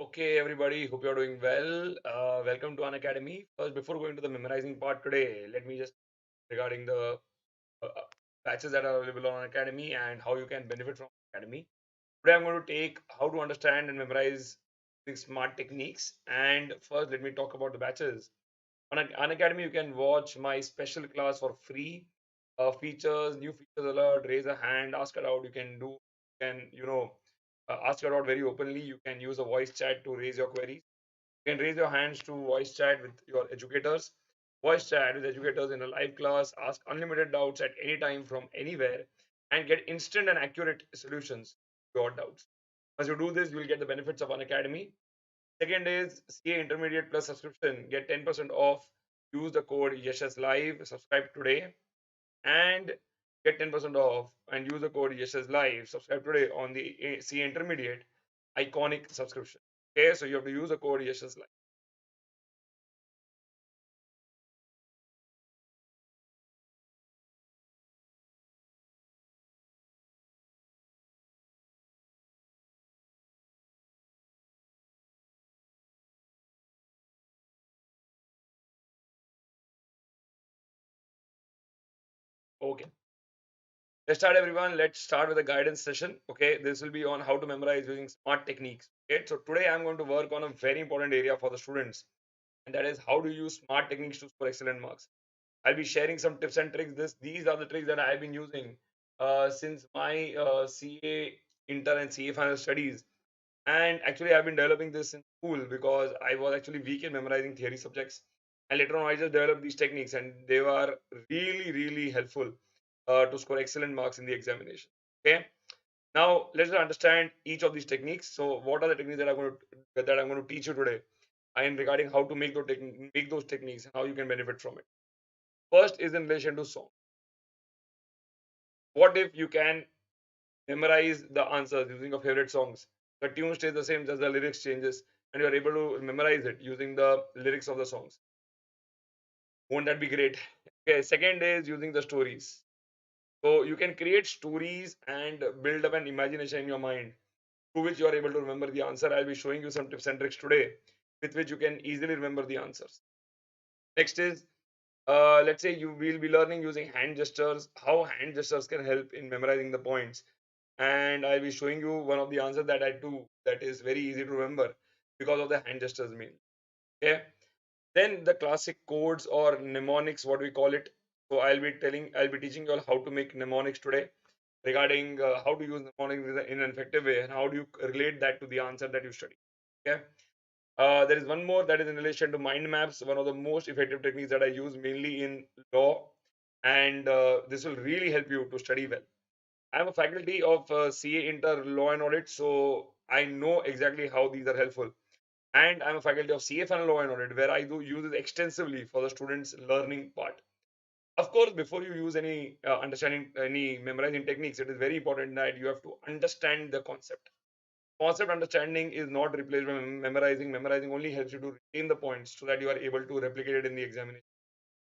Okay, everybody, hope you're doing well. Welcome to Unacademy. First, before going to the memorizing part today, let me just regarding the batches that are available on Academy and how you can benefit from Academy. Today, I'm going to take how to understand and memorize the smart techniques. And first, let me talk about the batches. On Unacademy, you can watch my special class for free. Features, new features alert, raise a hand, ask it out. You can ask it out very openly. You can use a voice chat to raise your queries. You can raise your hands to voice chat with your educators. Voice chat with educators in a live class. Ask unlimited doubts at any time from anywhere and get instant and accurate solutions to your doubts. Once you do this, you will get the benefits of Unacademy. Second is CA Intermediate Plus subscription. Get 10% off. Use the code YESHAS Live. Subscribe today and get 10% off. And use the code YESHAS Live. Subscribe today on the CA Intermediate Iconic subscription. Okay, so you have to use the code YESHAS Live. Okay. Let's start, everyone. Let's start with a guidance session. Okay, this will be on how to memorize using smart techniques. Okay, so today I'm going to work on a very important area for the students, and that is how to use smart techniques to score excellent marks. I'll be sharing some tips and tricks. These are the tricks that I've been using since my CA intern and CA final studies. And actually, I've been developing this in school because I was actually weak in memorizing theory subjects. And later on, I just developed these techniques, and they were really, really helpful to score excellent marks in the examination. Okay. Now let's understand each of these techniques. So, what are the techniques that I'm going to teach you today, and regarding how to make those techniques and how you can benefit from it. First is in relation to song. What if you can memorize the answers using your favorite songs? The tune stays the same, just the lyrics changes, and you are able to memorize it using the lyrics of the songs. Won't that be great? Okay, second is using the stories. So you can create stories and build up an imagination in your mind through which you are able to remember the answer. I'll be showing you some tips and tricks today with which you can easily remember the answers. Next is let's say you will be learning using hand gestures, how hand gestures can help in memorizing the points. And I'll be showing you one of the answers that I do that is very easy to remember because of the hand gestures mean. Okay. Then the classic codes or mnemonics, what we call it. So I'll be teaching you all how to make mnemonics today regarding how to use mnemonics in an effective way and how do you relate that to the answer that you study. Okay. There is one more that is in relation to mind maps, one of the most effective techniques that I use mainly in law, and this will really help you to study well. I'm a faculty of CA Inter Law and Audit, so I know exactly how these are helpful. And I'm a faculty of CFN Law and Audit, where I do use it extensively for the students' learning part. Of course, before you use any understanding, any memorizing techniques, it is very important that you have to understand the concept. Concept understanding is not replaced by memorizing. Memorizing only helps you to retain the points so that you are able to replicate it in the examination.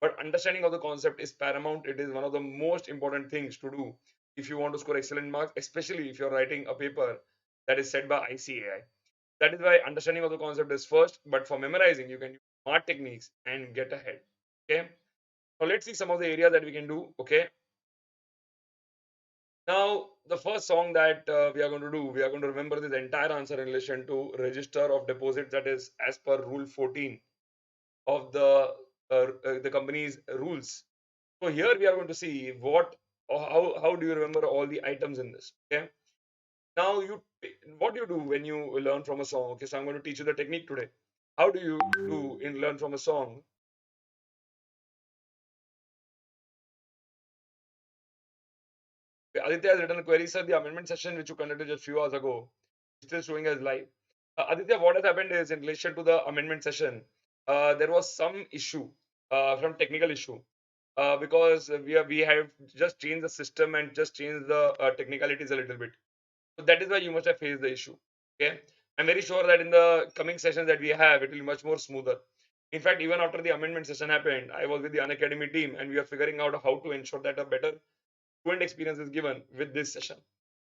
But understanding of the concept is paramount. It is one of the most important things to do if you want to score excellent marks, especially if you're writing a paper that is set by ICAI. That is why understanding of the concept is first. But for memorizing, you can use smart techniques and get ahead. Okay. Now let's see some of the areas that we can do. Okay. Now, the first song that we are going to do, we are going to remember this entire answer in relation to register of deposits, that is as per Rule 14 of the company's rules. So here we are going to see how do you remember all the items in this. Okay. Now what do you do when you learn from a song? Okay, so I'm going to teach you the technique today. How do you do in learn from a song? Aditya has written a query, sir. The amendment session which you conducted just a few hours ago is still showing as live. Aditya, what has happened is in relation to the amendment session, there was some issue, some technical issue, because we have just changed the system and just changed the technicalities a little bit. So that is why you must have faced the issue. Okay, I'm very sure that in the coming sessions that we have, it will be much more smoother. In fact, even after the amendment session happened, I was with the Unacademy team and we are figuring out how to ensure that a better student experience is given with this session.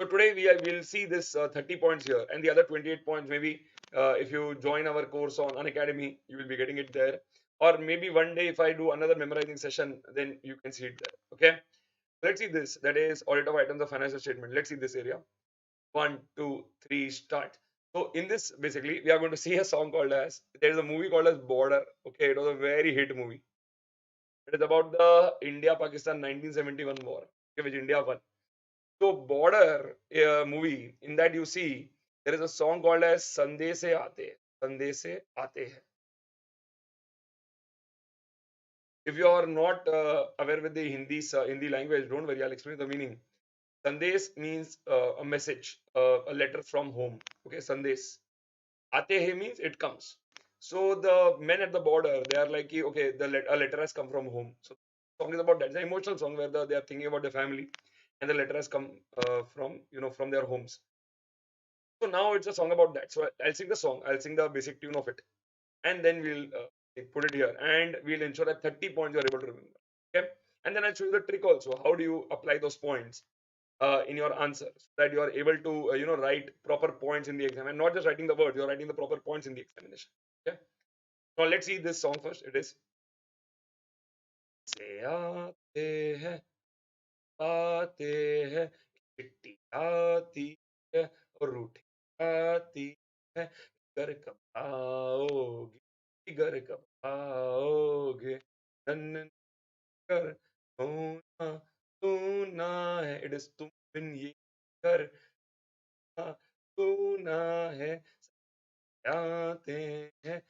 So today will see this 30 points here, and the other 28 points maybe if you join our course on Unacademy, you will be getting it there. Or maybe one day if I do another memorizing session, then you can see it there. Okay. Let's see this. That is audit of items of financial statement. Let's see this area. One, two, three, start. So in this, basically, we are going to see a song called as. There is a movie called as Border. Okay, it was a very hit movie. It is about the India-Pakistan 1971 war, okay, which India won. So Border movie, in that you see there is a song called as Sandese Aate. Sandese Aate Hai. If you are not aware with the Hindi language, don't worry, I'll explain the meaning. Sandesh means a message, a letter from home. Okay, Sandesh. Aate hai means it comes. So the men at the border, they are like, okay, a letter has come from home. So the song is about that. It's an emotional song where they are thinking about their family, and the letter has come from from their homes. So now it's a song about that. So I'll sing the song. I'll sing the basic tune of it, and then we'll put it here, and we'll ensure that 30 points you're able to remember. Okay, and then I'll show you the trick also. How do you apply those points in your answer so that you are able to write proper points in the exam, and not just writing the words, you're writing the proper points in the examination. Okay. Now let's see this song first. It is से आते हैं आते हैं चिट्ठी आती है और रूठी आती है घर कब आओगे घर कब आओगे नन्हे कर सोना सोना है इट इज तुम बिन ये घर सोना है आते हैं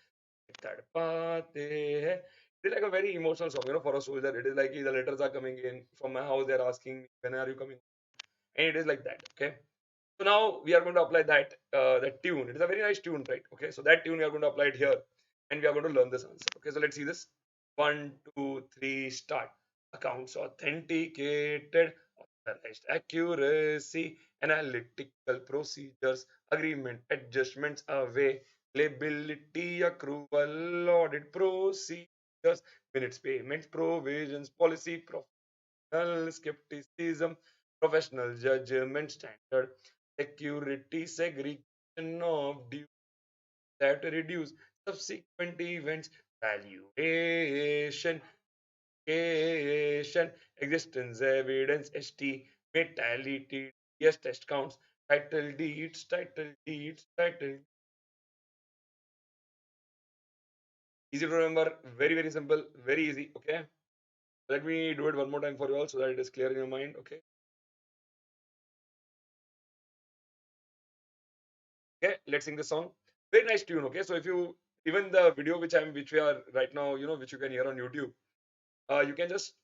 तड़पाते हैं. It's like a very emotional song, for a soldier. It is like the letters are coming in from my house. They're asking me, when are you coming? And it is like that. Okay. So now we are going to apply that tune. It is a very nice tune, right? Okay. So that tune we are going to apply it here, and we are going to learn this answer. Okay. So let's see this. One, two, three, start. Accounts authenticated, authorized accuracy, analytical procedures, agreement, adjustments away, liability, accrual, audit procedures, minutes, payments, provisions, policy, professional skepticism, professional judgment standard, security, segregation of duty that reduce subsequent events, valuation, existence, evidence, ST, metality, yes, test counts, title deeds, title. Easy to remember, very, very simple, very easy. Okay. Let me do it one more time for you all so that it is clear in your mind. Okay. Okay. Let's sing the song. Very nice tune. Okay. So if you, even the video which we are right now, which you can hear on YouTube, you can just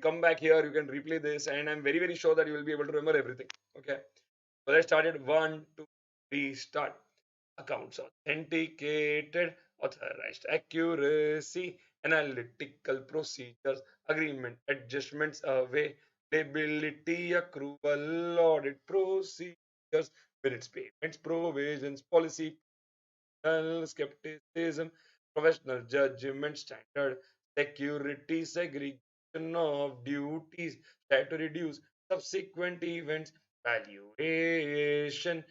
come back here, you can replay this, and I'm very, very sure that you will be able to remember everything. Okay. So let's start it. One, two, three, start. Accounts authenticated, authorized accuracy, analytical procedures, agreement, adjustments away, liability, accrual, audit procedures, minutes, payments, provisions, policy, skepticism, professional judgment standard, security, segregation of duties, that to reduce subsequent events, valuation,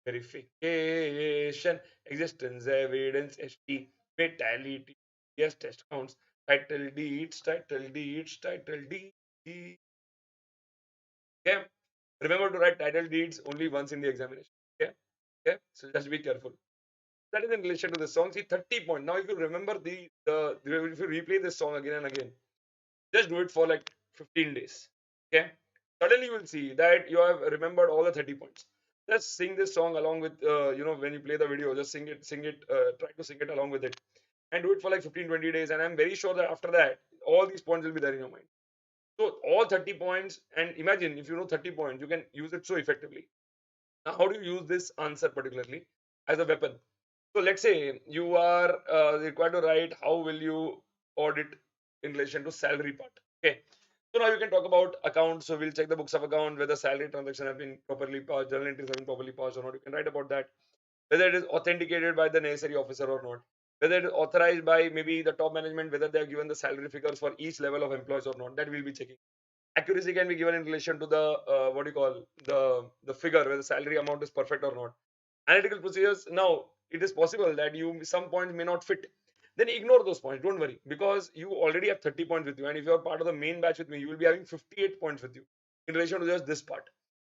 verification, existence, evidence, ST, fatality, yes, test counts, title deeds, title deeds, title deeds. Okay. Remember to write title deeds only once in the examination. Okay. Okay. So just be careful. That is in relation to the song. See, 30 points. Now, if you remember the if you replay this song again and again, just do it for like 15 days. Okay. Suddenly you will see that you have remembered all the 30 points. Just sing this song along with when you play the video, just sing it, try to sing it along with it, and do it for like 15-20 days. And I'm very sure that after that, all these points will be there in your mind. So all 30 points, and imagine if you know 30 points, you can use it so effectively. Now, how do you use this answer particularly as a weapon? So let's say you are required to write how will you audit in relation to salary part. Okay. So now you can talk about accounts. So we'll check the books of account, whether salary transaction have been properly passed, journal entries have been properly passed or not. You can write about that. Whether it is authenticated by the necessary officer or not. Whether it is authorized by maybe the top management, whether they have given the salary figures for each level of employees or not. That we'll be checking. Accuracy can be given in relation to the what do you call the figure, whether the salary amount is perfect or not. Analytical procedures, now it is possible that you some points may not fit, then ignore those points, don't worry, because you already have 30 points with you, and if you are part of the main batch with me, you will be having 58 points with you in relation to just this part.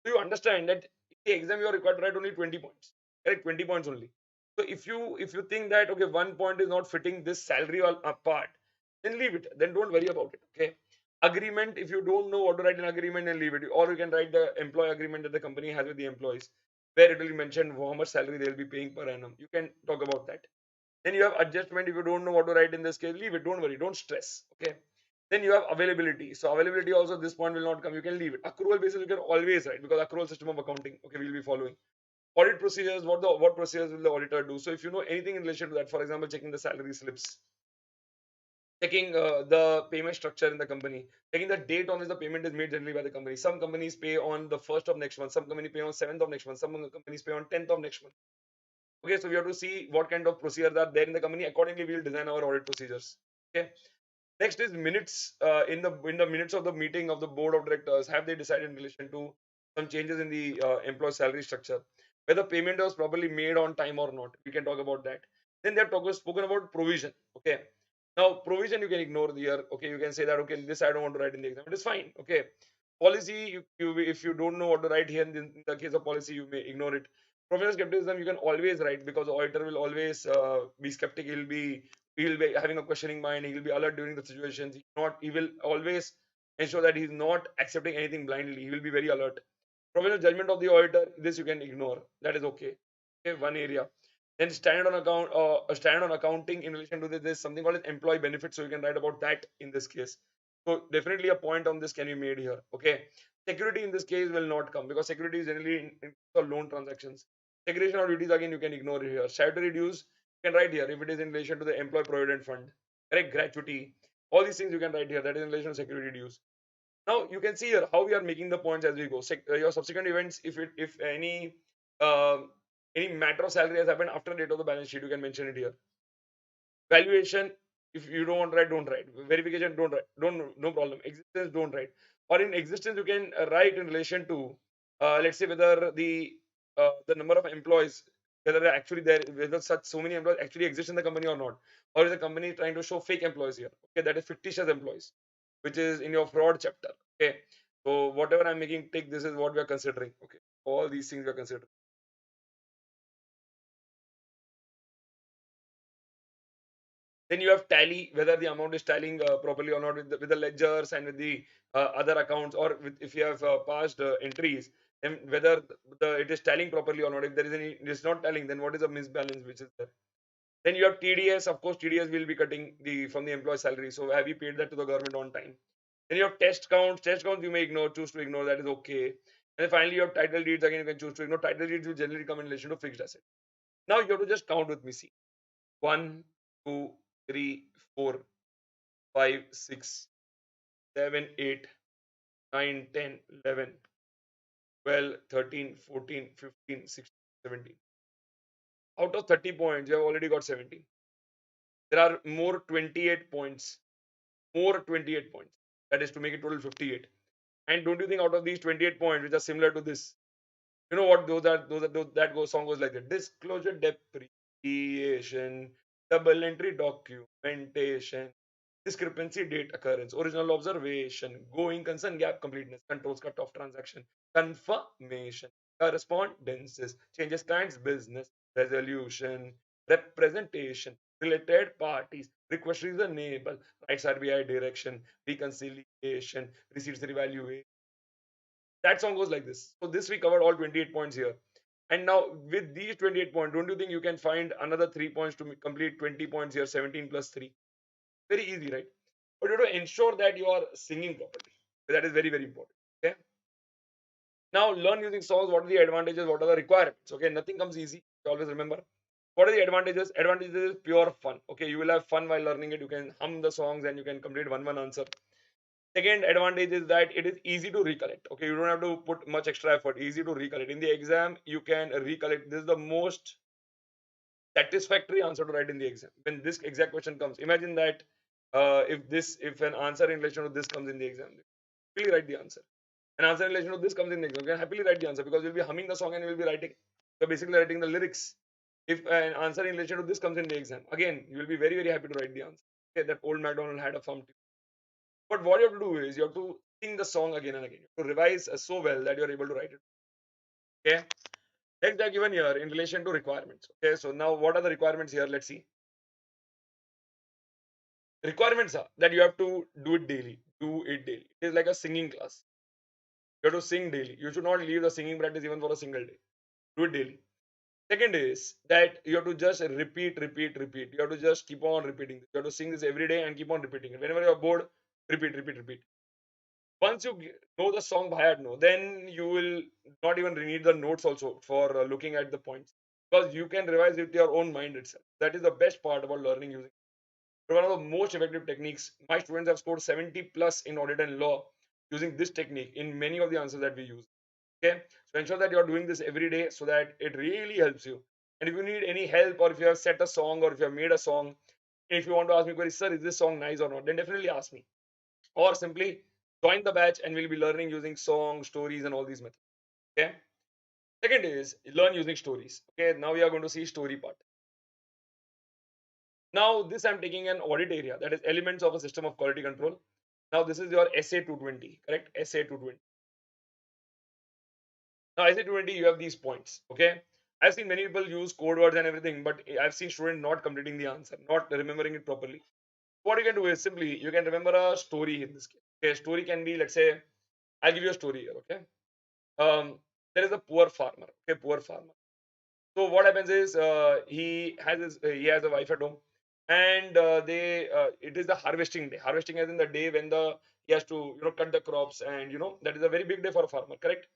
So you understand that in the exam you are required to write only 20 points, correct? 20 points only. So if you think that okay, one point is not fitting this salary part, then leave it, then don't worry about it. Okay, agreement, if you don't know what to write in agreement, then leave it, or you can write the employee agreement that the company has with the employees, where it will mention how much salary they will be paying per annum. You can talk about that. Then you have adjustment. If you don't know what to write in this case, leave it. Don't worry. Don't stress. Okay. Then you have availability. So availability also, this point will not come. You can leave it. Accrual basis you can always write, because accrual system of accounting. Okay, we'll be following. Audit procedures. What procedures will the auditor do? So if you know anything in relation to that, for example, checking the salary slips, checking the payment structure in the company, checking the date on which the payment is made generally by the company. Some companies pay on the first of next month. Some company pay on 7th of next month. Some companies pay on 10th of next month. Okay, so we have to see what kind of procedures are there in the company. Accordingly, we will design our audit procedures. Okay. Next is minutes. In the minutes of the meeting of the board of directors, have they decided in relation to some changes in the employee salary structure, whether payment was properly made on time or not? We can talk about that. Then they have spoken about provision. Okay. Now provision you can ignore here. Okay, you can say that okay, this I don't want to write in the exam. It is fine. Okay. Policy, you if you don't know what to write here in the case of policy, you may ignore it. Professional skepticism you can always write, because the auditor will always be skeptical. He'll be having a questioning mind. He will be alert during the situations. He will always ensure that he's not accepting anything blindly. He will be very alert. Professional judgment of the auditor, this you can ignore. That is okay. Okay, one area. Then standard on account, a standard on accounting in relation to this, there's something called as employee benefit. So you can write about that in this case. So definitely a point on this can be made here. Okay. Security in this case will not come, because security is generally in for loan transactions. Segregation of duties, again you can ignore it here. Statutory dues you can write here if it is in relation to the employee provident fund. Correct, gratuity. All these things you can write here. That is in relation to security dues. Now you can see here how we are making the points as we go. Your subsequent events, if any matter of salary has happened after the date of the balance sheet, you can mention it here. Valuation, if you don't want to write, don't write. Verification, don't write. Don't, no problem. Existence, don't write. Or in existence, you can write in relation to let's say whether the number of employees, whether they're actually there, whether such so many employees actually exist in the company or not, or is the company trying to show fake employees here? Okay, that is fictitious employees, which is in your fraud chapter. Okay, so whatever I'm making take, this is what we are considering. Okay, all these things we are considering. Then you have tally, whether the amount is tallying properly or not with the ledgers and with the other accounts, or if you have past entries, and whether it is tallying properly or not. If there is any, it is not tallying, then what is the misbalance which is there? Then you have TDS. Of course, TDS will be cutting the from the employee salary. So have you paid that to the government on time? Then you have test counts. Test counts you may ignore, choose to ignore. That is okay. And then finally, you have title deeds. Again, you can choose to ignore. Title deeds will generally come in relation to fixed asset. Now you have to just count with me. See, 1, 2, 3, 4, 5, 6, 7, 8, 9, 10, 11, 12, 13, 14, 15, 16, 17. Out of 30 points, you have already got 17. There are more 28 points. More 28 points. That is to make it total 58. And don't you think out of these 28 points, which are similar to this, you know what that song goes like that. Disclosure depreciation, double entry documentation, discrepancy date occurrence, original observation, going concern gap completeness, controls cut off transaction, confirmation, correspondences, changes client's business, resolution, representation, related parties, request reasonable, rights RBI direction, reconciliation, receipts revaluation. That song goes like this. So this we covered all 28 points here. And now with these 28 points, don't you think you can find another 3 points to complete 20 points here, 17 plus 3? Very easy, right? But you have to ensure that you are singing properly. That is very, very important. Okay. Now learn using songs. What are the advantages? What are the requirements? Okay, nothing comes easy. Always remember. What are the advantages? Advantages is pure fun. Okay, you will have fun while learning it. You can hum the songs and you can complete one answer. Second advantage is that it is easy to recollect. Okay, you don't have to put much extra effort. Easy to recollect. In the exam, you can recollect. This is the most satisfactory answer to write in the exam. When this exact question comes, imagine that if an answer in relation to this comes in the exam, happily write the answer. An answer in relation to this comes in next. You can happily write the answer because you'll be humming the song and you'll be writing. You're basically writing the lyrics. If an answer in relation to this comes in the exam, again, you will be very, very happy to write the answer. Okay, that old MacDonald had a farm too. But what you have to do is you have to sing the song again and again. You have to revise so well that you're able to write it. Okay. Next, they are given here in relation to requirements. Okay, so now what are the requirements here? Let's see. Requirements are that you have to do it daily. Do it daily. It is like a singing class. You have to sing daily. You should not leave the singing practice even for a single day. Do it daily. Second is that you have to just repeat, repeat, repeat. You have to just keep on repeating. You have to sing this every day and keep on repeating it. Whenever you're bored, repeat, repeat, repeat. Once you know the song by heart, no, then you will not even need the notes also for looking at the points because you can revise it with your own mind itself. That is the best part about learning using. One of the most effective techniques. My students have scored 70 plus in audit and law using this technique in many of the answers that we use. Okay, so ensure that you're doing this every day so that it really helps you. And if you need any help, or if you have set a song, or if you have made a song, if you want to ask me, query, sir, is this song nice or not, then definitely ask me. Or simply join the batch and we'll be learning using songs, stories, and all these methods. Okay. Second is learn using stories. Okay, now we are going to see story part. Now, this I'm taking an audit area, that is elements of a system of quality control. Now, this is your SA 220, correct? SA 220. Now, SA 220, you have these points. Okay. I've seen many people use code words and everything, but I've seen students not completing the answer, not remembering it properly. What you can do is simply you can remember a story in this case. Okay, story can be, let's say, I'll give you a story here. Okay. There is a poor farmer. Okay, poor farmer. So what happens is he has a wife at home, and it is the harvesting day. Harvesting is in the day when he has to cut the crops, and that is a very big day for a farmer, correct?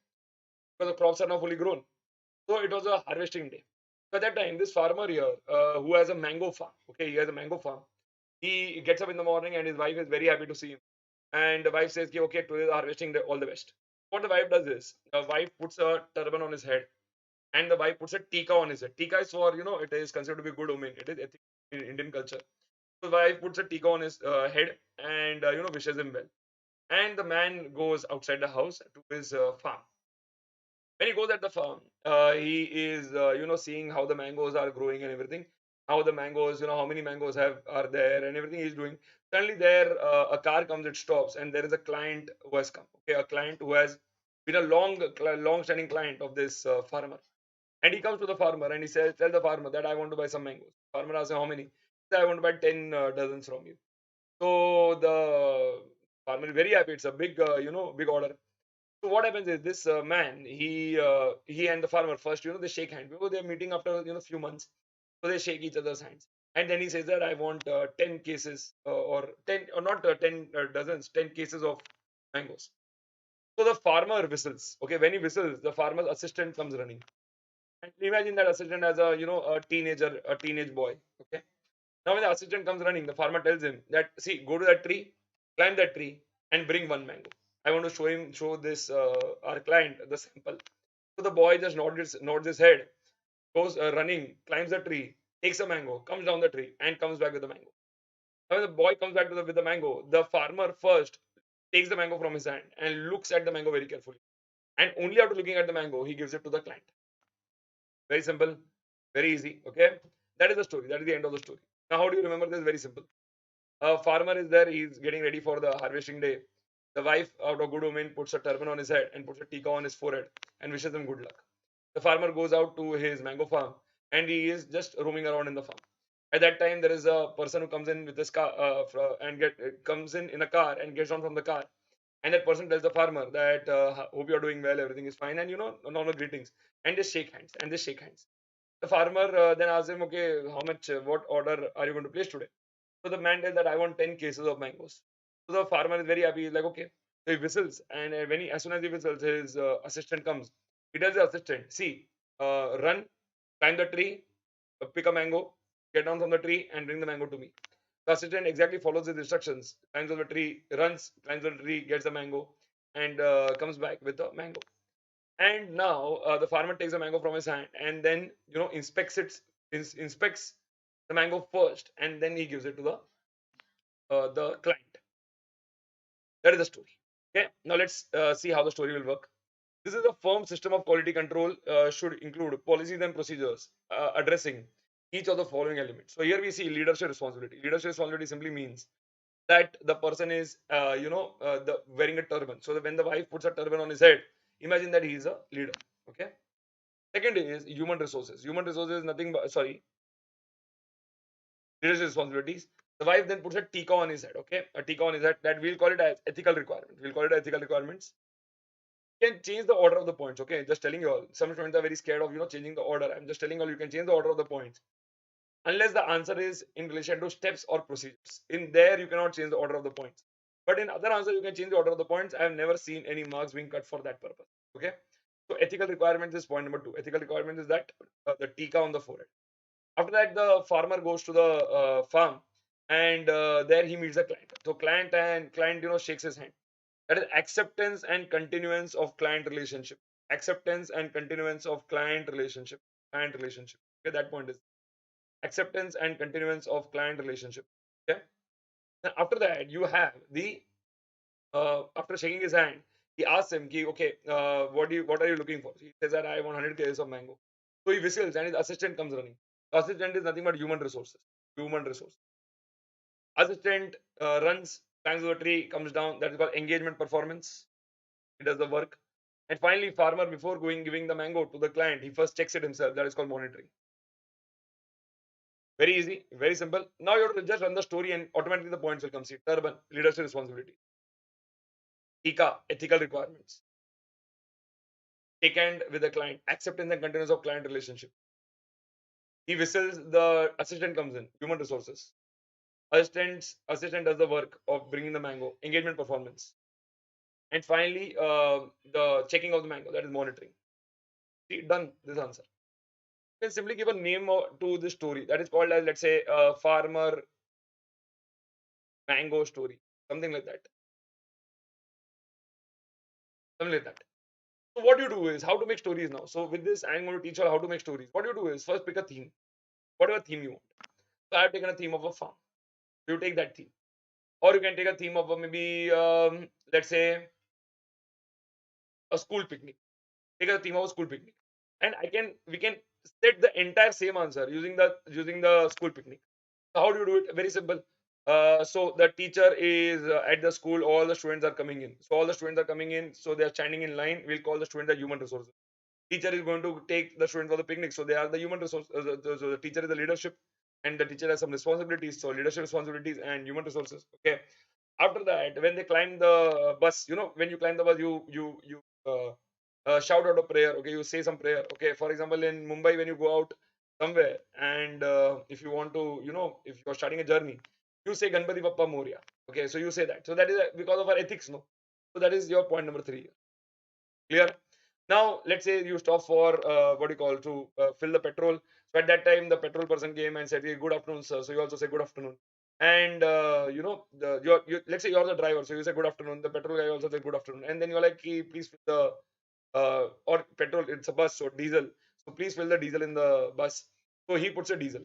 Because the crops are now fully grown. So it was a harvesting day. So at that time, this farmer here, who has a mango farm, okay, he has a mango farm. He gets up in the morning, and his wife is very happy to see him. And the wife says, "Okay, today is the harvesting day. All the best." What the wife does is, the wife puts a turban on his head and the wife puts a tika on his head. Tika is for, it is considered to be good omen. It is ethical in Indian culture. So the wife puts a tika on his head and, wishes him well. And the man goes outside the house to his farm. When he goes at the farm, he is, seeing how the mangoes are growing and everything. How the mangoes, how many mangoes are there and everything he's doing. Suddenly there, a car comes, it stops, and there is a client who has come. Okay, a client who has been a long-standing client of this farmer. And he comes to the farmer and he says, tell the farmer that I want to buy some mangoes. Farmer asks him, how many? He says, I want to buy 10 dozens from you. So the farmer is very happy. It's a big, big order. So what happens is this man, he and the farmer first, they shake hands. Because they're meeting after, few months. So they shake each other's hands. And then he says that I want 10 cases or 10, or not 10 dozens, 10 cases of mangoes. So the farmer whistles. Okay, when he whistles, the farmer's assistant comes running. And imagine that assistant as a teenager, a teenage boy. Okay. Now when the assistant comes running, the farmer tells him that, see, go to that tree, climb that tree, and bring one mango. I want to show this our client the sample. So the boy just nods his head, goes running, climbs the tree, takes a mango, comes down the tree, and comes back with the mango. Now when the boy comes back with the mango, the farmer first takes the mango from his hand and looks at the mango very carefully. And only after looking at the mango, he gives it to the client. Very simple, very easy. Okay, that is the story. That is the end of the story. Now, how do you remember this? Very simple. A farmer is there. He's getting ready for the harvesting day. The wife, out of good omen, puts a turban on his head and puts a tika on his forehead and wishes him good luck. The farmer goes out to his mango farm and he is just roaming around in the farm. At that time, there is a person who comes in with his car and comes in a car and gets down from the car. And that person tells the farmer that hope you are doing well, everything is fine, and normal greetings, and just shake hands and just shake hands. The farmer then asks him, okay, how much, what order are you going to place today? So the man tells that I want 10 cases of mangoes. So the farmer is very happy. He's like, okay. So he whistles, and as soon as he whistles, his assistant comes. He tells the assistant, see, run, climb the tree, pick a mango, get down from the tree, and bring the mango to me. The assistant exactly follows his instructions, climbs on the tree, runs, climbs on the tree, gets the mango, and comes back with the mango. And now the farmer takes the mango from his hand and then inspects the mango first, and then he gives it to the client. That is the story. Okay, now let's see how the story will work. This is a firm system of quality control, should include policies and procedures addressing each of the following elements. So here we see leadership responsibility. Leadership responsibility simply means that the person is, the wearing a turban. So that when the wife puts a turban on his head, imagine that he is a leader. Okay. Second is human resources. Human resources is nothing but, sorry, leadership responsibilities. The wife then puts a tika on his head. Okay, a tika on his head. That we'll call it as ethical requirement. We'll call it ethical requirements. Can change the order of the points. Okay, just telling you all. Some students are very scared of changing the order. I'm just telling you all you can change the order of the points unless the answer is in relation to steps or procedures. In there you cannot change the order of the points. But in other answers you can change the order of the points. I have never seen any marks being cut for that purpose. Okay. So ethical requirements is point number 2. Ethical requirement is that the tika on the forehead. After that, the farmer goes to the farm, and there he meets the client. So client shakes his hand. That is acceptance and continuance of client relationship. Acceptance and continuance of client relationship. Client relationship. Okay, that point is acceptance and continuance of client relationship. Okay. Then after that, you have the after shaking his hand, he asks him, ki, okay, what are you looking for? He says that I want 100 kgs of mango. So he whistles, and his assistant comes running. The assistant is nothing but human resources. Human resource. Assistant runs, climbs the tree, comes down. That is called engagement performance. He does the work. And finally, farmer, before giving the mango to the client, he first checks it himself. That is called monitoring. Very easy, very simple. Now you have to just run the story and automatically the points will come. See, turban, leadership responsibility. Tika, ethical requirements. Take hand with the client, acceptance and continuance of client relationship. He whistles, the assistant comes in, human resources. Assistant does the work of bringing the mango, engagement performance. And finally, the checking of the mango, that is monitoring. See, done this answer. You can simply give a name to this story. That is called as, let's say, farmer mango story, something like that. Something like that. So what you do is how to make stories now. So with this, I'm going to teach you how to make stories. What you do is first pick a theme, whatever theme you want. So I've taken a theme of a farm. You take that theme, or you can take a theme of maybe let's say a school picnic. Take a theme of a school picnic, and we can set the entire same answer using the school picnic. So how do you do it? Very simple. So the teacher is at the school. All the students are coming in. So all the students are coming in. So they are standing in line. We'll call the student the human resources. Teacher is going to take the students for the picnic. So they are the human resource. So the teacher is the leadership, and the teacher has some responsibilities. So leadership responsibilities and human resources. Okay. After that, when they climb the bus, when you climb the bus, you shout out a prayer. Okay, you say some prayer. Okay, for example, in Mumbai, when you go out somewhere, and if you want to, if you're starting a journey, you say Ganpati Bappa Moria. Okay, so you say that. So that is because of our ethics, no. So that is your point number 3. Clear? Now let's say you stop for what do you call to fill the petrol. So at that time the petrol person came and said, hey, good afternoon, sir. So you also say good afternoon. And let's say you're the driver, so you say good afternoon. The petrol guy also said good afternoon. And then you're like, hey, please fill the or petrol, it's a bus, so diesel. So please fill the diesel in the bus. So he puts a diesel.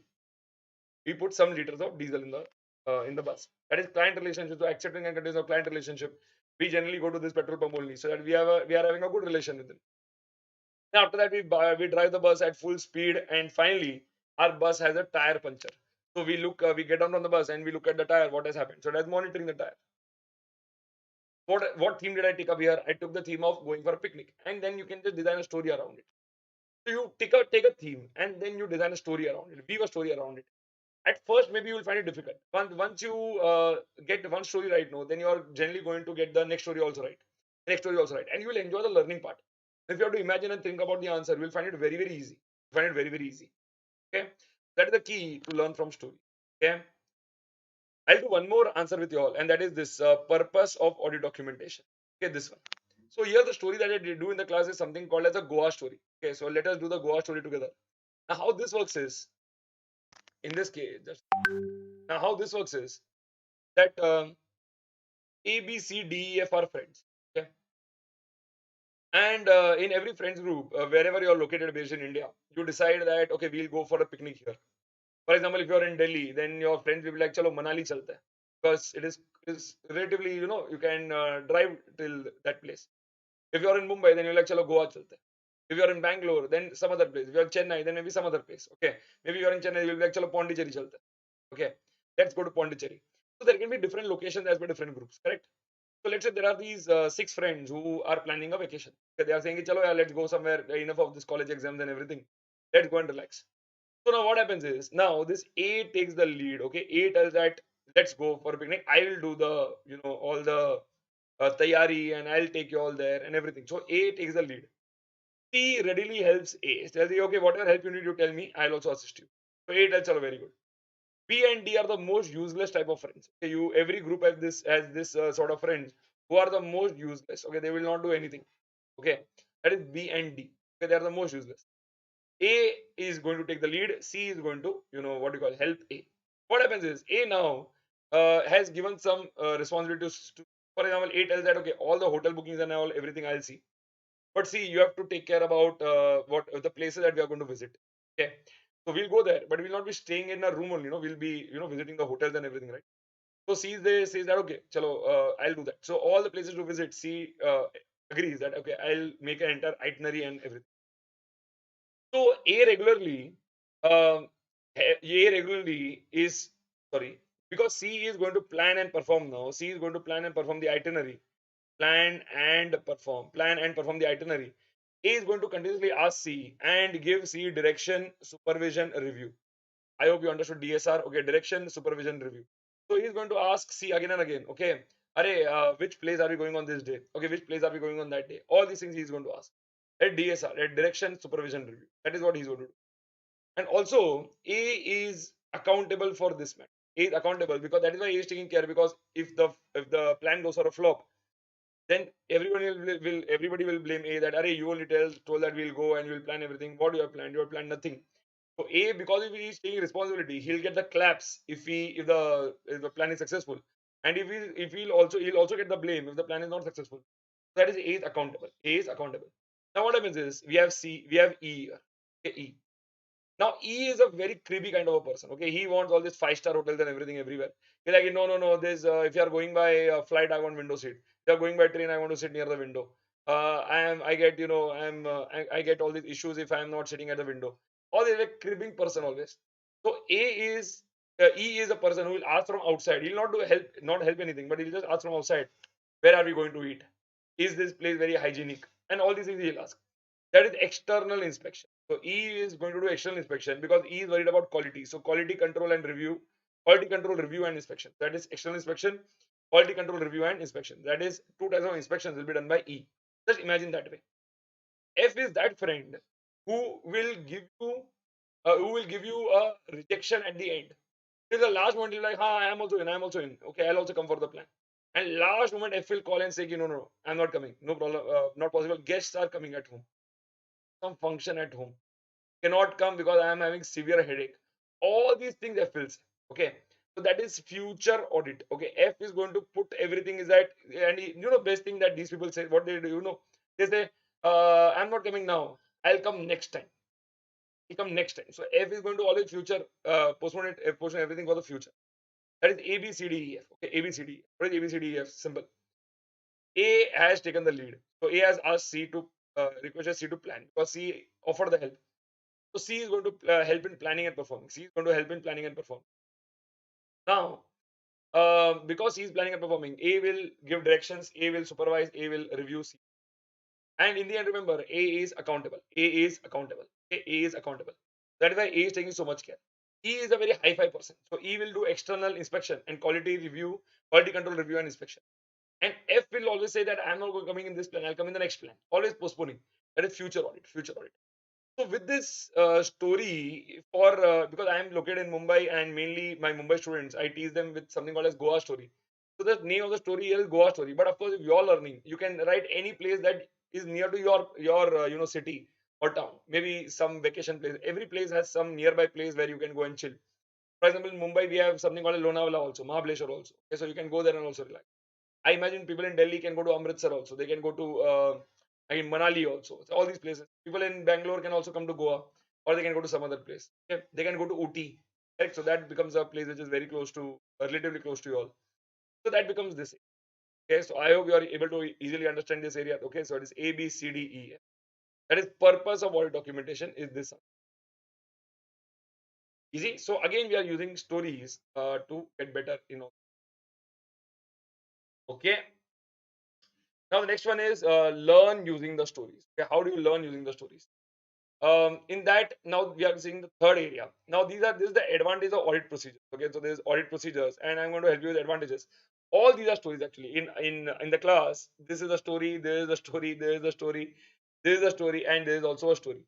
We put some liters of diesel in the bus. That is client relationship. So accepting and continuing of client relationship. We generally go to this petrol pump only, so that we are having a good relation with them. And after that, we drive the bus at full speed, and finally, our bus has a tire puncture. So we get down from the bus and we look at the tire. What has happened? So that's monitoring the tire. What theme did I take up here? I took the theme of going for a picnic, and then you can just design a story around it. So you take a theme, and then you design a story around it, weave a story around it. At first, maybe you will find it difficult. Once you get one story right now, then you are generally going to get the next story also right. Next story also right, and you will enjoy the learning part. If you have to imagine and think about the answer, you will find it very, very easy. Find it very, very easy. Okay, that is the key to learn from story. Okay, I'll do one more answer with you all, and that is this purpose of audio documentation. Okay, this one. So here the story that I did do in the class is something called as a Goa story. Okay, so let us do the Goa story together. Now, how this works is, in this case, now how this works is that A, B, C, D, E, F are friends. Okay, and in every friends group, wherever you are located based in India, you decide that okay, we'll go for a picnic here. For example, if you are in Delhi, then your friends will be like, "Chalo, Manali chalte." because it is relatively, you can drive till that place. If you are in Mumbai, then you're like, chalo Goa chalte. If you are in Bangalore, then some other place. If you are in Chennai, then maybe some other place. Okay, maybe you are in Chennai, you'll be like, chalo Pondicherry chalte. Okay, let's go to Pondicherry. So there can be different locations as per different groups, correct? So let's say there are these six friends who are planning a vacation. Okay, they are saying, chalo, yeah, let's go somewhere. Enough of this college exams and everything. Let's go and relax. So now what happens is, now this A takes the lead. Okay, A tells that let's go for a picnic. I will do the, all the tayari, and I'll take you all there and everything. So A takes the lead. C readily helps A. Tells you, okay, whatever help you need, you tell me. I'll also assist you. So A tells, chalo, very good. B and D are the most useless type of friends. Okay, every group has this sort of friends who are the most useless. Okay, they will not do anything. Okay, that is B and D. Okay, they are the most useless. A is going to take the lead. C is going to, what you call, help A. What happens is A now has given some responsibilities to, for example, A tells that, okay, all the hotel bookings and all, everything I'll see. But see, you have to take care about what the places that we are going to visit. Okay. So we'll go there, but we'll not be staying in a room only, we'll be, visiting the hotels and everything, right? So C says that, okay, chalo, I'll do that. So all the places to visit, C agrees that, okay, I'll make an entire itinerary and everything. So A regularly is, sorry, because C is going to plan and perform now. C is going to plan and perform the itinerary. Plan and perform the itinerary. A is going to continuously ask C and give C direction, supervision, review. I hope you understood DSR. Okay, direction, supervision, review. So he is going to ask C again and again. Okay, which place are we going on this day? Okay, which place are we going on that day? All these things he is going to ask. At DSR, at direction, supervision, review. That is what he's going to do. And also, A is accountable for this matter. A is accountable because that is why he is taking care. Because if the plan goes for a flop, then everybody will blame A that, Arey, you only told that we'll go and we'll plan everything. What do you have planned? You have planned nothing. So A, because if he is taking responsibility, he'll get the claps if the plan is successful. And he'll also get the blame if the plan is not successful. That is A is accountable. A is accountable. Now what happens is we have E here. Okay, E. Now E is a very creepy kind of a person. Okay, he wants all these five-star hotels and everything everywhere. He's like, no, no, no. This if you are going by flight, I want window seat. If you are going by train, I want to sit near the window. I get, I get all these issues if I am not sitting at the window. All this like creeping person always. So E is a person who will ask from outside. He'll not help anything, but he'll just ask from outside. Where are we going to eat? Is this place very hygienic? And all these things he'll ask. That is external inspection. So E is going to do external inspection because E is worried about quality. So quality control, review, and inspection. That is external inspection, quality control, review, and inspection. That is two types of inspections will be done by E. Just imagine that way. F is that friend who will give you a rejection at the end. Till the last moment, you're like, I am also in, Okay, I'll also come for the plan. And last moment, F will call and say, no, no, I'm not coming. No problem. Not possible. Guests are coming at home. Some function at home. Cannot come because I am having severe headache. All these things F will say. Okay. So that is future audit. Okay. F is going to put everything is that, and best thing that these people say, what they do, they say, I'm not coming now. I'll come next time. He'll come next time. So F is going to always future, postpone everything for the future. That is A, B, C, D, E, F. Okay. A, B, C, D, E, F. What is A, B, C, D, E, F? Simple. A has taken the lead. So A has asked C to requested C to plan because C offered the help. So C is going to help in planning and performing. C is going to help in planning and performing. Now, because C is planning and performing, A will give directions, A will supervise, A will review C. And in the end, remember, A is accountable. A is accountable. Okay? A is accountable. That is why A is taking so much care. E is a very high-fi person. So E will do external inspection and quality review, quality control review and inspection. And F will always say that I'm not coming in this plan, I'll come in the next plan. Always postponing. That is future audit. Future audit. So with this story, because I am located in Mumbai and mainly my Mumbai students, I teach them with something called as Goa story. So the name of the story here is Goa story. But of course, if you're learning, you can write any place that is near to your city or town. Maybe some vacation place. Every place has some nearby place where you can go and chill. For example, in Mumbai, we have something called Lonavala also, Mahabaleshwar also. Okay, so you can go there and also relax. I imagine people in Delhi can go to Amritsar also. They can go to Manali also. So all these places. People in Bangalore can also come to Goa, or they can go to some other place. Okay? They can go to Ooty. Right? So that becomes a place which is very close to, relatively close to you all. So that becomes this. Okay, so I hope you are able to easily understand this area. Okay, so it is A, B, C, D, E, F. That is purpose of audit documentation is this. Easy. So again, we are using stories to get better. Okay. Now the next one is learn using the stories. Okay, how do you learn using the stories? In that, now we are seeing the third area. Now this is the advantage of audit procedures. Okay, so there's audit procedures, and I'm going to help you with advantages. All these are stories actually. In the class, this is a story, there is a story, there is a story, there is a story, and there is also a story.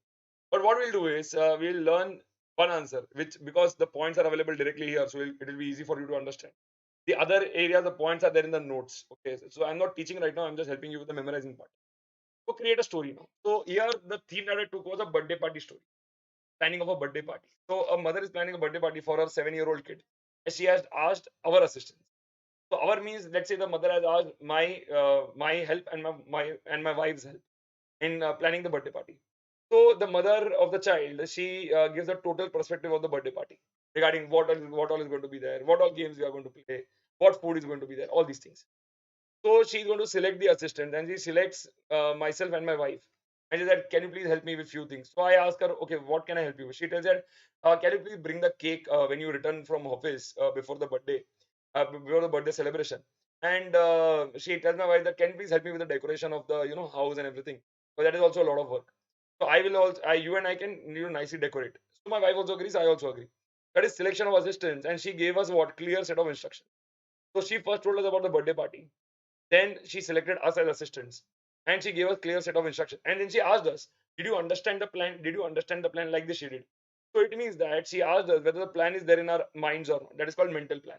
But what we'll do is we'll learn one answer, which because the points are available directly here, so it will be easy for you to understand. The other area, the points are there in the notes. Okay, so I'm not teaching right now. I'm just helping you with the memorizing part. So create a story now. So here the theme that I took was a birthday party story, planning of a birthday party. So a mother is planning a birthday party for her 7-year-old kid. And she has asked our assistance. So our means, let's say the mother has asked my help and my wife's help in planning the birthday party. So the mother of the child, she gives a total perspective of the birthday party regarding what all is going to be there, what all games we are going to play, what food is going to be there, all these things. So she's going to select the assistant, and she selects myself and my wife. And she said, "Can you please help me with few things?" So I ask her, "Okay, what can I help you with?" She tells her, "Can you please bring the cake when you return from office before the birthday celebration?" And she tells my wife that, "Can you please help me with the decoration of the house and everything?" But that is also a lot of work. So I will also, you and I can nicely decorate. So my wife also agrees. I also agree. That is selection of assistants, and she gave us what clear set of instructions. So she first told us about the birthday party. Then she selected us as assistants and she gave us clear set of instructions. And then she asked us, "Did you understand the plan? Did you understand the plan?" Like this she did. So it means that she asked us whether the plan is there in our minds or not. That is called mental plan.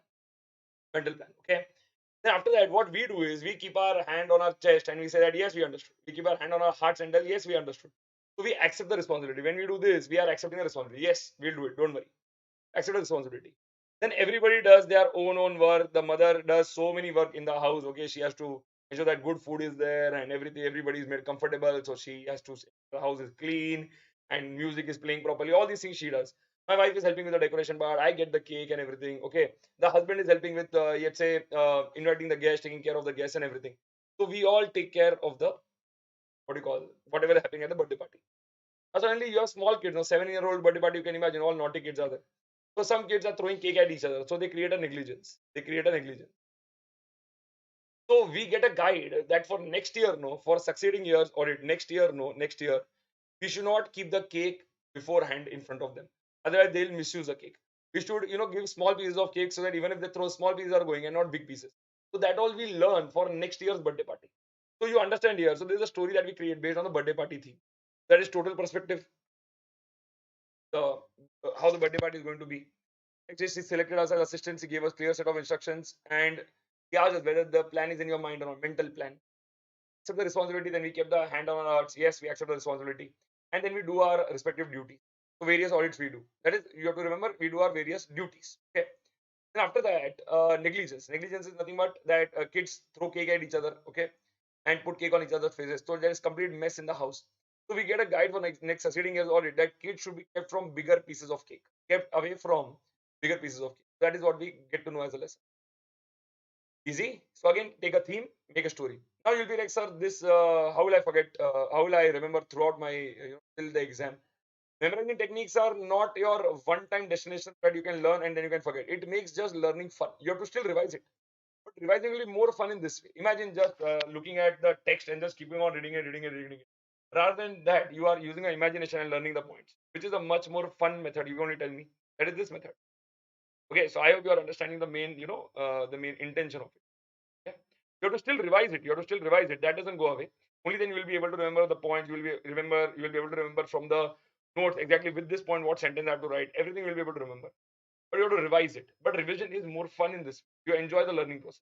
Mental plan. Okay. Then after that, what we do is we keep our hand on our chest and we say that yes, we understood. We keep our hand on our hearts and tell yes, we understood. So we accept the responsibility. When we do this, we are accepting the responsibility. Yes, we'll do it. Don't worry. Accept the responsibility. Then everybody does their own work. The mother does so many work in the house. Okay, she has to ensure that good food is there and everything. Everybody is made comfortable. So she has to the house is clean and music is playing properly. All these things she does. My wife is helping with the decoration part. I get the cake and everything. Okay, the husband is helping with let's say inviting the guests, taking care of the guests and everything. So we all take care of the what do you call whatever is happening at the birthday party. Suddenly you have small kids, now 7-year-old birthday party. You can imagine all naughty kids are there. So some kids are throwing cake at each other. So they create a negligence. They create a negligence. So we get a guide that for next year, no, for succeeding years, or it next year, no, next year, we should not keep the cake beforehand in front of them. Otherwise, they'll misuse the cake. We should, give small pieces of cake so that even if they throw small pieces are going and not big pieces. So that all we learn for next year's birthday party. So you understand here. So there's a story that we create based on the birthday party theme. That is total perspective. The how the birthday party is going to be. Actually, she selected us as assistants. She gave us clear set of instructions, and he asked us whether the plan is in your mind or not, mental plan. Accept the responsibility. Then we kept the hand on our hearts. Yes, we accept the responsibility, and then we do our respective duties. So various audits we do. That is, you have to remember, we do our various duties. Okay. And after that, negligence. Negligence is nothing but that kids throw cake at each other. Okay, and put cake on each other's faces. So there is complete mess in the house. So we get a guide for next succeeding years audit that kids should be kept from bigger pieces of cake, kept away from bigger pieces of cake. That is what we get to know as a lesson. Easy. So again, take a theme, make a story. Now you'll be like, "Sir, this how will I forget? How will I remember throughout my till the exam?" Memorizing techniques are not your one-time destination that you can learn and then you can forget. It makes just learning fun. You have to still revise it. But revising will be more fun in this way. Imagine just looking at the text and just keeping on reading it, reading it, reading it. Rather than that, you are using your imagination and learning the points, which is a much more fun method. You only tell me that is this method. Okay, so I hope you are understanding the main, the main intention of it. Okay? You have to still revise it. You have to still revise it. That doesn't go away. Only then you will be able to remember the points. You will be able to remember from the notes exactly with this point what sentence I have to write. Everything you will be able to remember. But you have to revise it. But revision is more fun in this. You enjoy the learning process.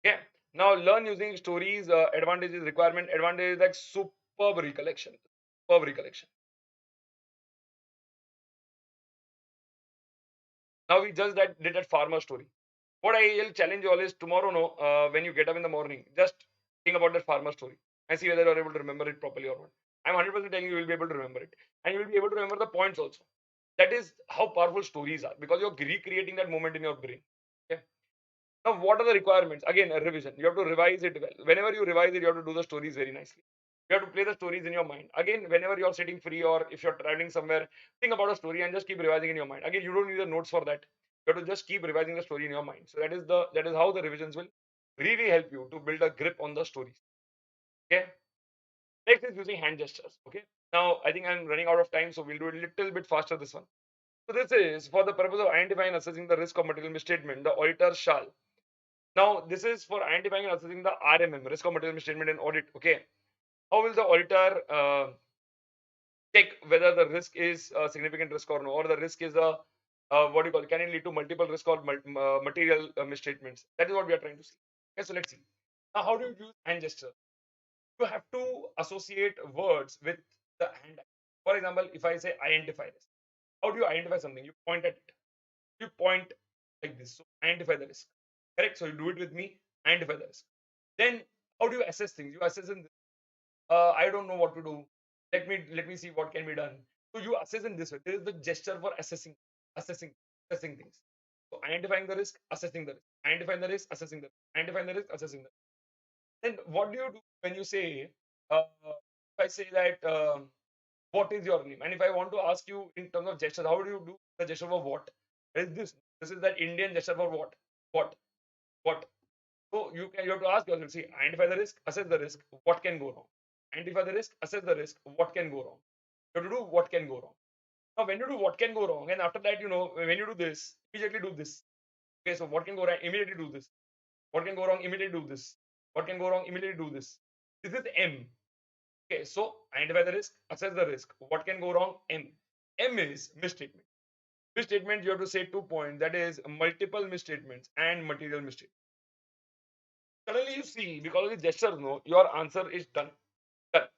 Okay. Now learn using stories. Advantages, requirement. Advantage is like superb recollection. Superb recollection. Now we just that did that farmer story. What I will challenge you all is tomorrow, no, when you get up in the morning, just think about that farmer story and see whether you are able to remember it properly or not. I'm 100% telling you, you will be able to remember it, and you will be able to remember the points also. That is how powerful stories are because you're recreating that moment in your brain. Okay. Now, what are the requirements? Again, a revision. You have to revise it well. Whenever you revise it, you have to do the stories very nicely. You have to play the stories in your mind. Again, whenever you're sitting free or if you're traveling somewhere, think about a story and just keep revising in your mind. Again, you don't need the notes for that. You have to just keep revising the story in your mind. So that is how the revisions will really help you to build a grip on the stories. Okay. Next is using hand gestures. Okay. Now I think I'm running out of time, so we'll do it a little bit faster this one. So this is for the purpose of identifying and assessing the risk of material misstatement. The auditor shall. Now this is for identifying and assessing the RMM, risk of material misstatement and audit. Okay. How will the auditor check whether the risk is a significant risk or no, or the risk is a what do you call it? Can it lead to multiple risk or material misstatements? That is what we are trying to see. Okay, so let's see. Now, how do you use hand gesture? You have to associate words with the hand. For example, if I say identify this, how do you identify something? You point at it. You point like this. So identify the risk. Correct. So you do it with me. Identify the risk. Then how do you assess things? You assess in this. I don't know what to do. Let me see what can be done. So you assess in this way. There is the gesture for assessing, assessing things. So identifying the risk, assessing the risk, identifying the risk, assessing the risk, identifying the risk, assessing the risk. Then what do you do when you say, if I say that, what is your name? And if I want to ask you in terms of gesture, how do you do the gesture for what? Is this? This is that Indian gesture for what? What? What? So you have to ask yourself, see, identify the risk, assess the risk, what can go wrong? Identify the risk, assess the risk, what can go wrong? You have to do what can go wrong. Now, when you do what can go wrong, and after that, when you do this, immediately do this. Okay, so what can go wrong? Immediately do this. What can go wrong? Immediately do this. What can go wrong? Immediately do this. This is M. Okay, so identify the risk, assess the risk. What can go wrong? M. M is misstatement. Misstatement, you have to say 2 points. That is multiple misstatements and material misstatements. Suddenly you see, because of the gesture, no, your answer is done. Done.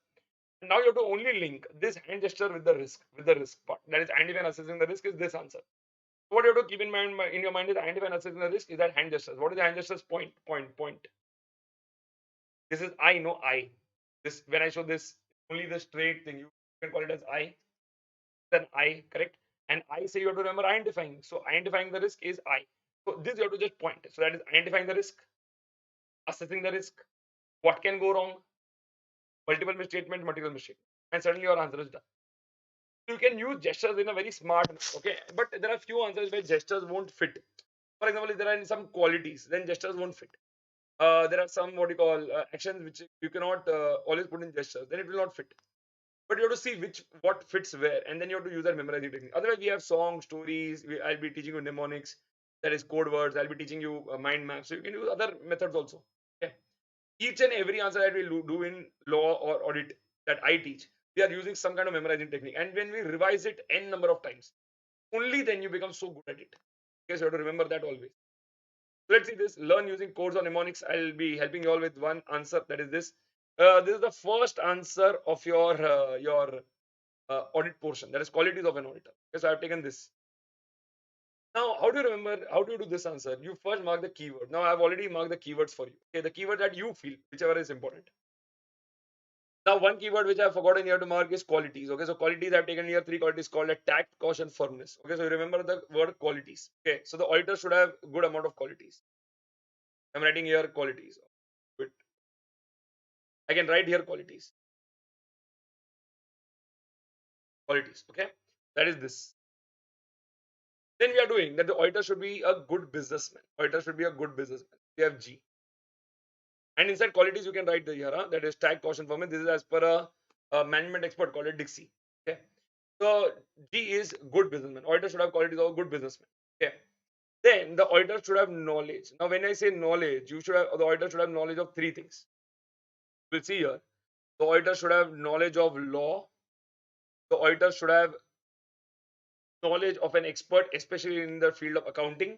Now you have to only link this hand gesture with the risk part. That is identify and assessing the risk is this answer. What you have to keep in mind in your mind is identify and assessing the risk is that hand gestures. What is the hand gestures? Point, point, point. This is I, no I. This when I show this only the straight thing, you can call it as I. Then I, correct? And I say you have to remember identifying. So identifying the risk is I. So this you have to just point. So that is identifying the risk, assessing the risk, what can go wrong, multiple misstatement, material mistake, and suddenly your answer is done. You can use gestures in a very smart way, okay, but there are few answers where gestures won't fit. For example, if there are some qualities, then gestures won't fit. There are some what you call actions which you cannot always put in gestures, then it will not fit. But you have to see what fits where, and then you have to use that memorizing technique. Otherwise, we have songs, stories. I'll be teaching you mnemonics, that is code words. I'll be teaching you mind maps. So you can use other methods also. Okay. Each and every answer that we do in law or audit that I teach, we are using some kind of memorizing technique. And when we revise it n number of times, only then you become so good at it. Okay, so you have to remember that always. So let's see this. Learn using codes or mnemonics. I'll be helping you all with one answer. That is this. This is the first answer of your audit portion. That is qualities of an auditor. Okay, so I've taken this. Now, how do you remember? How do you do this answer? You first mark the keyword. Now, I've already marked the keywords for you. Okay, the keyword that you feel, whichever is important. Now, one keyword which I've forgotten here to mark is qualities. Okay, so qualities I've taken here three qualities called a tact, caution, firmness. Okay, so you remember the word qualities. Okay, so the auditor should have good amount of qualities. I'm writing here qualities. I can write here qualities. Qualities. Okay, that is this. Then we are doing that the auditor should be a good businessman. Auditor should be a good businessman. We have G. And inside qualities, you can write the here, that is tag caution firmness. This is as per a management expert called it Dixie. Okay. So G is good businessman. Auditor should have qualities of a good businessman. Okay. Then the auditor should have knowledge. Now, when I say knowledge, the auditor should have knowledge of three things. We'll see here. The auditor should have knowledge of law. The auditor should have knowledge of an expert, especially in the field of accounting.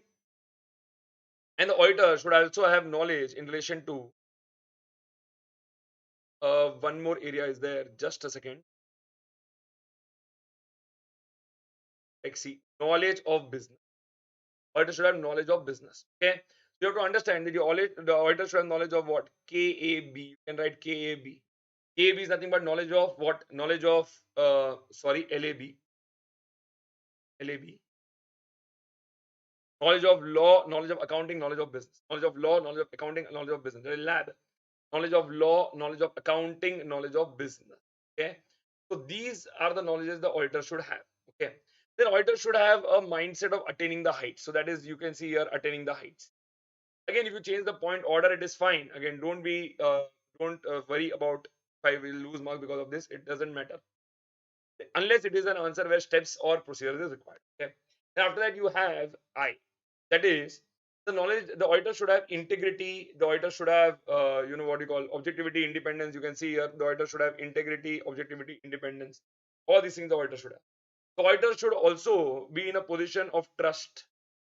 And the auditor should also have knowledge in relation to one more area is there. Just a second. Like see, knowledge of business. Auditor should have knowledge of business. Okay. So you have to understand that the auditor should have knowledge of what? KAB. You can write KAB. KAB is nothing but knowledge of what? Knowledge of LAB. LAB. knowledge of law, knowledge of accounting, knowledge of business, knowledge of law, knowledge of accounting, knowledge of business. There is lab, knowledge of law, knowledge of accounting, knowledge of business. Okay, so these are the knowledges the auditor should have. Okay, then auditor should have a mindset of attaining the heights. So that is, you can see here, attaining the heights. Again, if you change the point order, it is fine. Again, don't worry about if I will lose mark because of this. It doesn't matter unless it is an answer where steps or procedure is required. Okay. And after that, you have I. That is the knowledge. The auditor should have integrity. The auditor should have, what you call objectivity, independence. You can see here, the auditor should have integrity, objectivity, independence. All these things the auditor should have. The auditor should also be in a position of trust,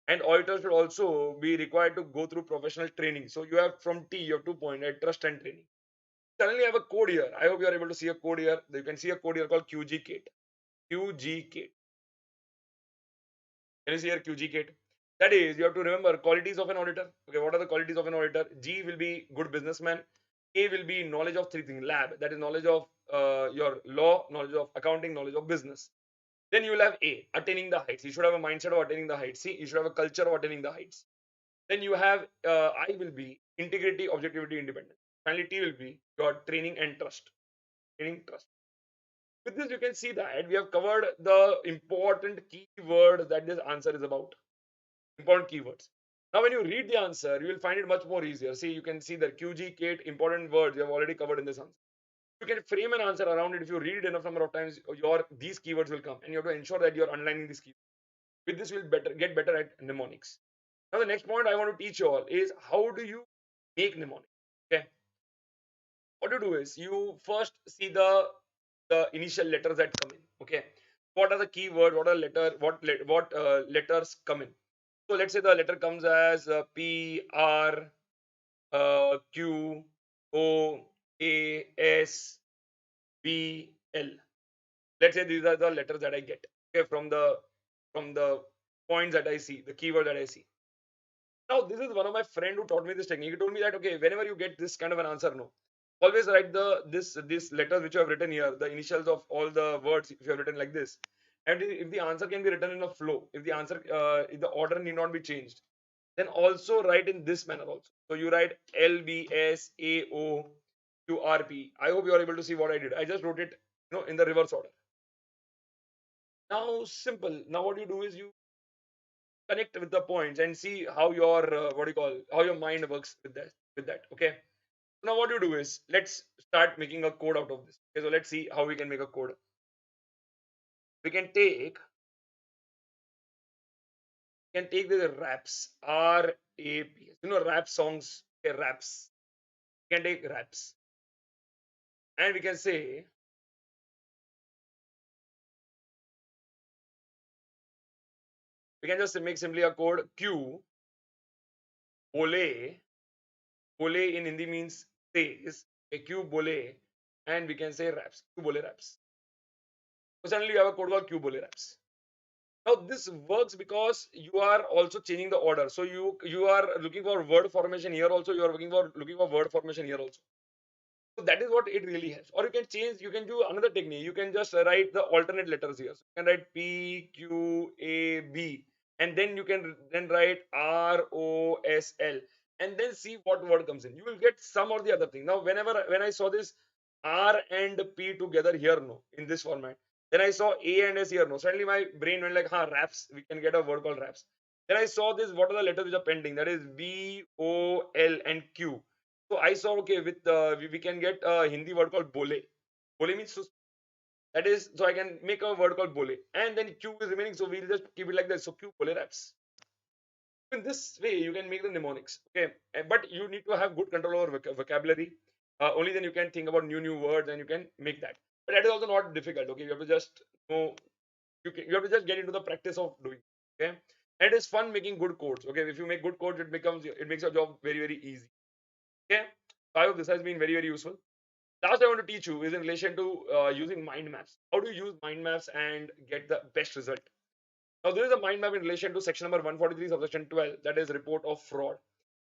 and auditors should also be required to go through professional training. So you have from T, you have 2 points, right? Trust and training. Suddenly I have a code here. I hope you are able to see a code here. You can see a code here called QGKate. QGKate. Can you see here QGKate? That is, you have to remember qualities of an auditor. Okay, what are the qualities of an auditor? G will be good businessman. A will be knowledge of three things. Lab, that is knowledge of your law, knowledge of accounting, knowledge of business. Then you will have A, attaining the heights. You should have a mindset of attaining the heights. C, you should have a culture of attaining the heights. Then you have I will be integrity, objectivity, independence. Finally, T will be your training and trust. Training, trust. With this, you can see that we have covered the important keywords that this answer is about. Important keywords. Now, when you read the answer, you will find it much more easier. See, you can see that QG, Kate, important words you have already covered in this answer. You can frame an answer around it. If you read it enough number of times, these keywords will come, and you have to ensure that you are underlining these keywords. With this, you'll get better at mnemonics. Now, the next point I want to teach you all is how do you make mnemonic. Okay, what you do is you first see the initial letters that come in. Okay, what are the keywords? What are letters come in? So let's say the letter comes as P, R, Q, O, A, S, B, L. Let's say these are the letters that I get. Okay, from the points that I see, the keyword that I see. Now, this is one of my friend who taught me this technique. He told me that okay, whenever you get this kind of an answer, no, always write this letters which you have written here, the initials of all the words if you have written like this. And if the answer can be written in a flow, if the order need not be changed, then also write in this manner also. So you write L B S A O Q R P. I hope you are able to see what I did. I just wrote it, in the reverse order. Now, simple. Now, what you do is you connect with the points and see how your how your mind works with that. Okay, now what you do is let's start making a code out of this. Okay, so let's see how we can make a code. We can take the raps, R-A-P, rap songs. Okay, raps. We can take raps and we can say, we can just make simply a code Q bole. Bole in Hindi means says. Okay, Q bole, and we can say raps. Q bole raps. So suddenly you have a code called Q bole raps. Now this works because you are also changing the order. So you are looking for word formation here also. You are looking for word formation here also. So that is what it really has. Or you can change. You can do another technique. You can just write the alternate letters here. So you can write P Q A B, and then you can then write R O S L, and then see what word comes in. You will get some or the other thing. Now when I saw this R and P together here, no, in this format. Then I saw A and S here, no. Suddenly my brain went like, raps. We can get a word called raps. Then I saw this. What are the letters which are pending? That is B, O, L, and Q. So I saw okay with we can get a Hindi word called bole. Bole means to, that is, so I can make a word called bole, and then Q is remaining. So we'll just keep it like that. So Q bole raps. In this way, you can make the mnemonics. Okay, but you need to have good control over vocabulary. Only then you can think about new words and you can make that. But that is also not difficult. Okay, you have to just know. You have to just get into the practice of doing. Okay, and it is fun making good codes. Okay, if you make good codes, it makes your job very very easy. Okay, so I hope this has been very very useful. Last I want to teach you is in relation to using mind maps. How do you use mind maps and get the best result? Now, there is a mind map in relation to section number 143, subsection 12, that is report of fraud.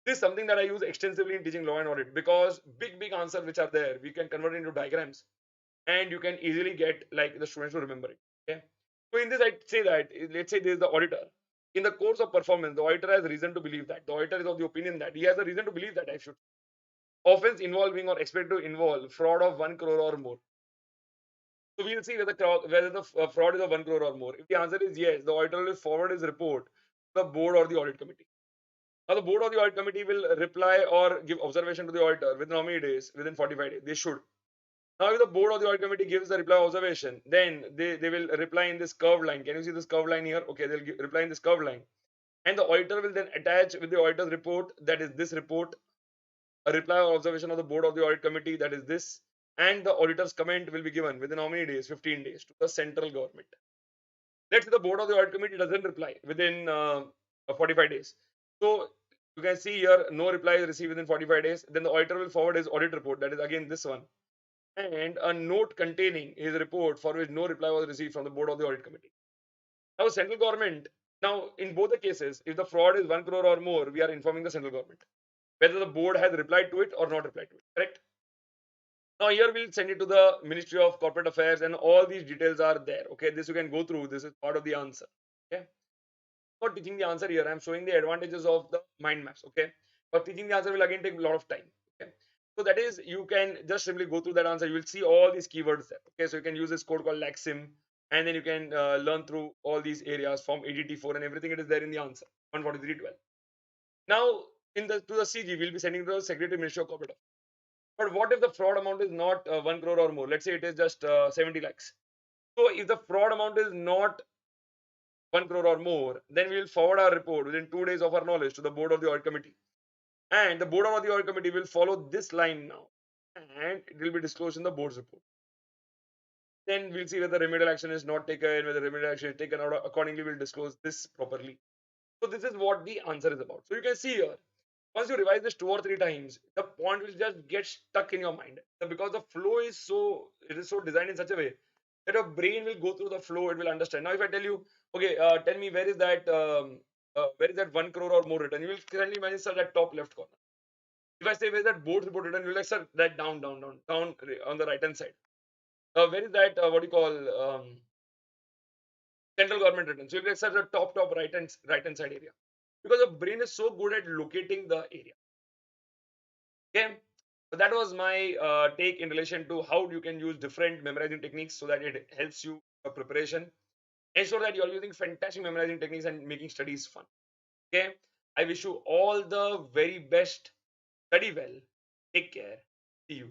This is something that I use extensively in teaching law and audit because big answers which are there, we can convert into diagrams and you can easily get like the students to remember it. Okay. So in this, I'd say that let's say there is the auditor. In the course of performance, the auditor has reason to believe that. The auditor is of the opinion that he has a reason to believe that I should. Offense involving or expected to involve fraud of 1 crore or more. So we'll see whether the fraud is of 1 crore or more. If the answer is yes, the auditor will forward his report to the board or the audit committee. Now, the board or the audit committee will reply or give observation to the auditor within how many days? Within 45 days. They should. Now, if the board or the audit committee gives the reply observation, then they will reply in this curved line. Can you see this curved line here? Okay, they'll reply in this curved line. And the auditor will then attach with the auditor's report, that is this report, a reply or observation of the board of the audit committee, that is this, and the auditor's comment will be given within how many days? 15 days to the central government. Let's say the board of the audit committee doesn't reply within 45 days. So you can see here, no reply is received within 45 days. Then the auditor will forward his audit report, that is again this one, and a note containing his report for which no reply was received from the board of the audit committee. Now, central government, now in both the cases, if the fraud is 1 crore or more, we are informing the central government whether the board has replied to it or not replied to it. Correct? Now here we'll send it to the Ministry of Corporate Affairs, and all these details are there. Okay, this you can go through. This is part of the answer. Okay, not teaching the answer here. I'm showing the advantages of the mind maps. Okay, but teaching the answer will again take a lot of time. Okay, so that is, you can just simply go through that answer. You will see all these keywords there. Okay, so you can use this code called Laxim, and then you can learn through all these areas from ADT4 and everything. It is there in the answer 143.12. Now in the to the CG, we'll be sending to the Secretary Ministry of Corporate Affairs. But what if the fraud amount is not 1 crore or more? Let's say it is just 70 lakhs. So if the fraud amount is not 1 crore or more, then we will forward our report within 2 days of our knowledge to the board of the audit committee. And the board of the audit committee will follow this line now, and it will be disclosed in the board's report. Then we'll see whether remedial action is not taken, whether remedial action is taken out. Accordingly, we'll disclose this properly. So this is what the answer is about. So you can see here, once you revise this 2 or 3 times, the point will just get stuck in your mind. Because the flow is so, it is so designed in such a way that your brain will go through the flow, it will understand. Now, if I tell you, okay, tell me where is that 1 crore or more written, you will currently imagine, sir, that top left corner. If I say where is that board report written, you will like, sir, that down on the right hand side. Where is that what do you call central government written? So you will like, sir, the top right hand side area, because the brain is so good at locating the area. Okay, so that was my take in relation to how you can use different memorizing techniques so that it helps you preparation. Ensure that you are using fantastic memorizing techniques and making studies fun. Okay, I wish you all the very best. Study well. Take care. See you.